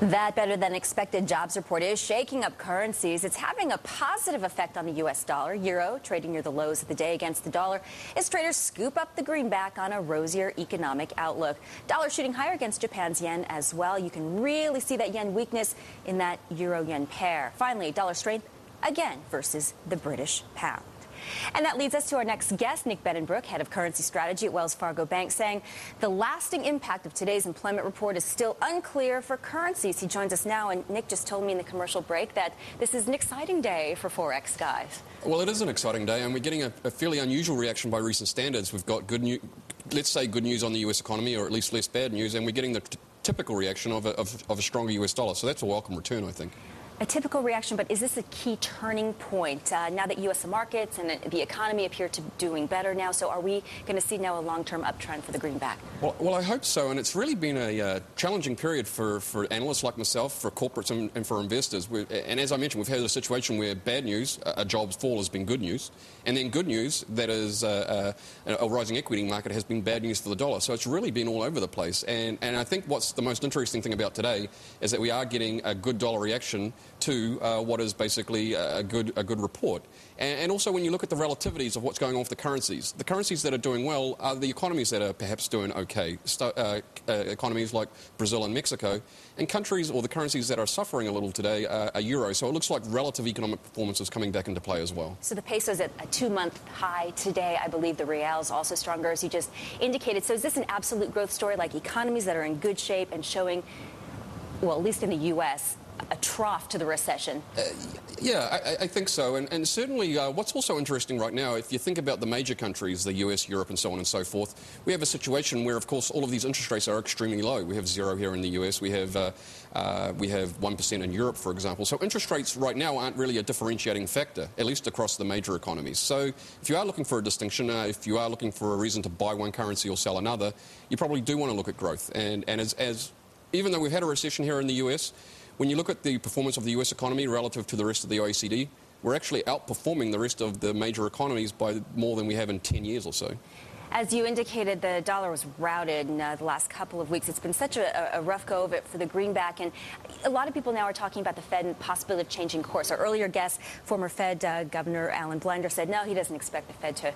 That better than expected jobs report is shaking up currencies. It's having a positive effect on the U.S. dollar. Euro trading near the lows of the day against the dollar as traders scoop up the greenback on a rosier economic outlook. Dollar shooting higher against Japan's yen as well. You can really see that yen weakness in that euro-yen pair. Finally, dollar strength again versus the British pound. And that leads us to our next guest, Nick Bennenbroek, head of currency strategy at Wells Fargo Bank, saying the lasting impact of today's employment report is still unclear for currencies. He joins us now, and Nick just told me in the commercial break that this is an exciting day for Forex guys. Well, it is an exciting day, and we're getting a fairly unusual reaction by recent standards. We've got good news, let's say good news on the U.S. economy, or at least less bad news, and we're getting the typical reaction of a stronger U.S. dollar. So that's a welcome return, I think. A typical reaction, but is this a key turning point now that U.S. markets and the economy appear to be doing better now? So are we going to see now a long-term uptrend for the greenback? Well, I hope so, and it's really been a challenging period for analysts like myself, for corporates and for investors. And as I mentioned, we've had a situation where bad news, a jobs fall, has been good news, and then good news, that is a rising equity market, has been bad news for the dollar. So it's really been all over the place. And I think what's the most interesting thing about today is that we are getting a good dollar reaction to what is basically a good report. And also when you look at the relativities of what's going on with the currencies that are doing well are the economies that are perhaps doing okay. Economies like Brazil and Mexico, and countries or the currencies that are suffering a little today are euro. So it looks like relative economic performance is coming back into play as well. So the peso's at a 2-month high today. I believe the real's also stronger, as you just indicated. So is this an absolute growth story, like economies that are in good shape and showing, well, at least in the U.S., a trough to the recession? Yeah, I think so. And certainly what's also interesting right now, if you think about the major countries, the US, Europe, and so on and so forth, we have a situation where, of course, all of these interest rates are extremely low. We have 0 here in the US. We have 1% in Europe, for example. So interest rates right now aren't really a differentiating factor, at least across the major economies. So if you are looking for a distinction, if you are looking for a reason to buy one currency or sell another, you probably do want to look at growth. And as even though we've had a recession here in the US, when you look at the performance of the U.S. economy relative to the rest of the OECD, we're actually outperforming the rest of the major economies by more than we have in 10 years or so. As you indicated, the dollar was routed in the last couple of weeks. It's been such a rough go of it for the greenback, and a lot of people now are talking about the Fed and the possibility of changing course. Our earlier guest, former Fed Governor Alan Blender, said no, he doesn't expect the Fed to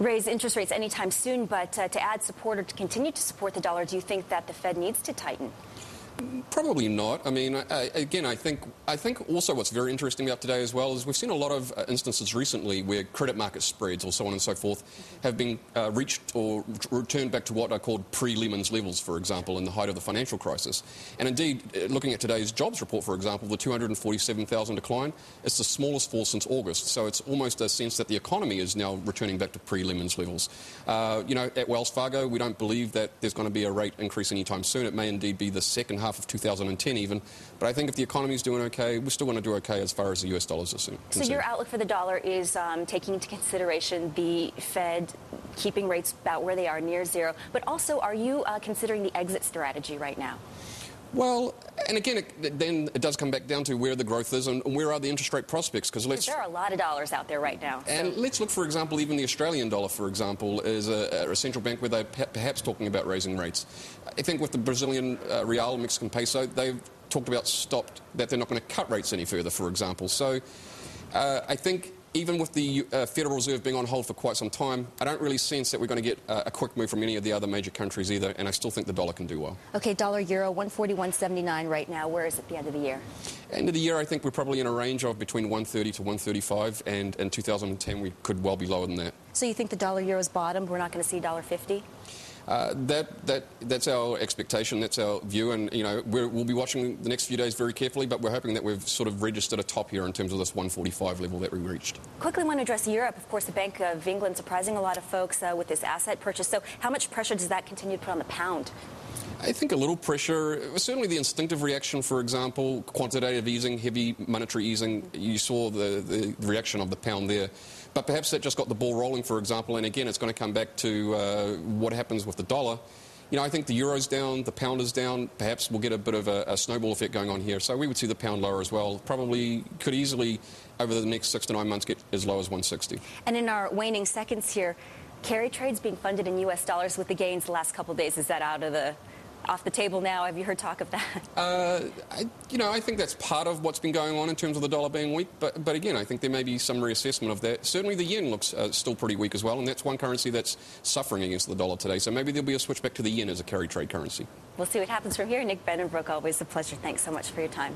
raise interest rates anytime soon, but to add support or to continue to support the dollar, do you think that the Fed needs to tighten? Probably not. I mean, again, I think also what's very interesting about today as well is we've seen a lot of instances recently where credit market spreads or so on and so forth have been reached or returned back to what are called pre-Lehman's levels, for example, in the height of the financial crisis. And indeed, looking at today's jobs report, for example, the 247,000 decline, it's the smallest fall since August. So it's almost a sense that the economy is now returning back to pre-Lehman's levels. You know, at Wells Fargo, we don't believe that there's going to be a rate increase anytime soon. It may indeed be the second half of 2010 even, but I think if the economy is doing okay, we still want to do okay as far as the US dollars are concerned. So your outlook for the dollar is taking into consideration the Fed keeping rates about where they are, near zero, but also are you considering the exit strategy right now? Well, and again, then it does come back down to where the growth is and where are the interest rate prospects. Because there are a lot of dollars out there right now. And let's look, for example, even the Australian dollar, for example, is a central bank where they're perhaps talking about raising rates. I think with the Brazilian real, Mexican peso, they've talked about that they're not going to cut rates any further, for example. So I think even with the Federal Reserve being on hold for quite some time, I don't really sense that we're going to get a quick move from any of the other major countries either, and I still think the dollar can do well. Okay, dollar euro, 140-179 right now. Where is it at the end of the year? End of the year, I think we're probably in a range of between 130 to 135, and in 2010 we could well be lower than that. So you think the dollar euro's bottomed? We're not going to see $1.50? That's our expectation, that's our view, and you know we'll be watching the next few days very carefully, but we're hoping that we've sort of registered a top here in terms of this 145 level that we reached. Quickly want to address Europe. Of course, the Bank of England surprising a lot of folks with this asset purchase. So how much pressure does that continue to put on the pound? I think a little pressure, certainly the instinctive reaction, for example, quantitative easing, heavy monetary easing, you saw the reaction of the pound there. But perhaps that just got the ball rolling, for example, and again, it's going to come back to what happens with the dollar. You know, I think the euro's down, the pound is down. Perhaps we'll get a bit of a snowball effect going on here. So we would see the pound lower as well. Probably could easily, over the next 6 to 9 months, get as low as 160. And in our waning seconds here, carry trades being funded in U.S. dollars with the gains the last couple of days. Is that out of the off the table now? Have you heard talk of that? I think that's part of what's been going on in terms of the dollar being weak. But again, I think there may be some reassessment of that. Certainly the yen looks still pretty weak as well, and that's one currency that's suffering against the dollar today. So maybe there'll be a switch back to the yen as a carry trade currency. We'll see what happens from here. Nick Bennenbroek, always a pleasure. Thanks so much for your time.